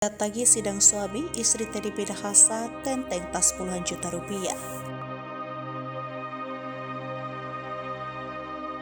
Datangi sidang suami istri Teddy Minahasa tenteng tas puluhan juta rupiah.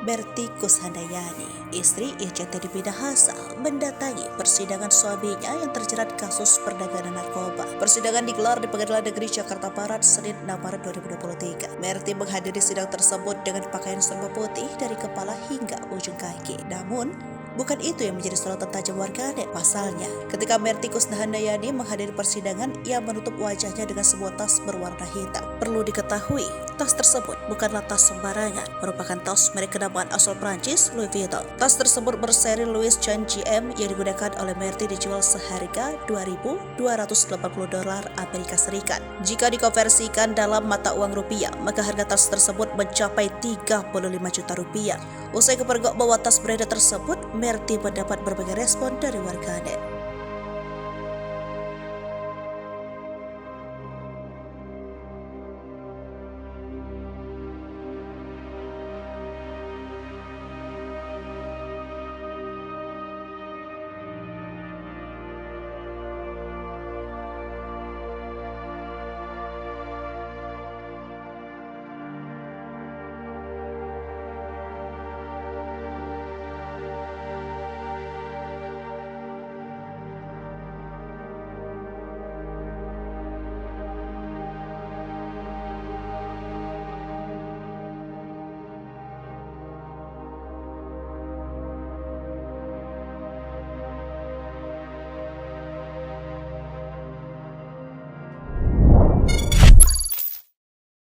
Berti Kushandayani, istri Irjen Teddy Minahasa, mendatangi persidangan suaminya yang terjerat kasus perdagangan narkoba. Persidangan digelar di Pengadilan Negeri Jakarta Barat Senin 6 Maret 2023. Merti menghadiri sidang tersebut dengan pakaian serba putih dari kepala hingga ujung kaki. Namun, bukan itu yang menjadi sorotan tajam warganet. Pasalnya, ketika Merti Kushandayani menghadiri persidangan, ia menutup wajahnya dengan sebuah tas berwarna hitam. Perlu diketahui, tas tersebut bukanlah tas sembarangan, merupakan tas merek kenamaan asal Prancis, Louis Vuitton. Tas tersebut berseri Louis Chan GM yang digunakan oleh Merti dijual seharga $2.280 Amerika Serikat. Jika dikonversikan dalam mata uang rupiah, maka harga tas tersebut mencapai 35 juta rupiah. Usai kepergok bahwa tas beredar tersebut, Merti mendapat berbagai respon dari warganet.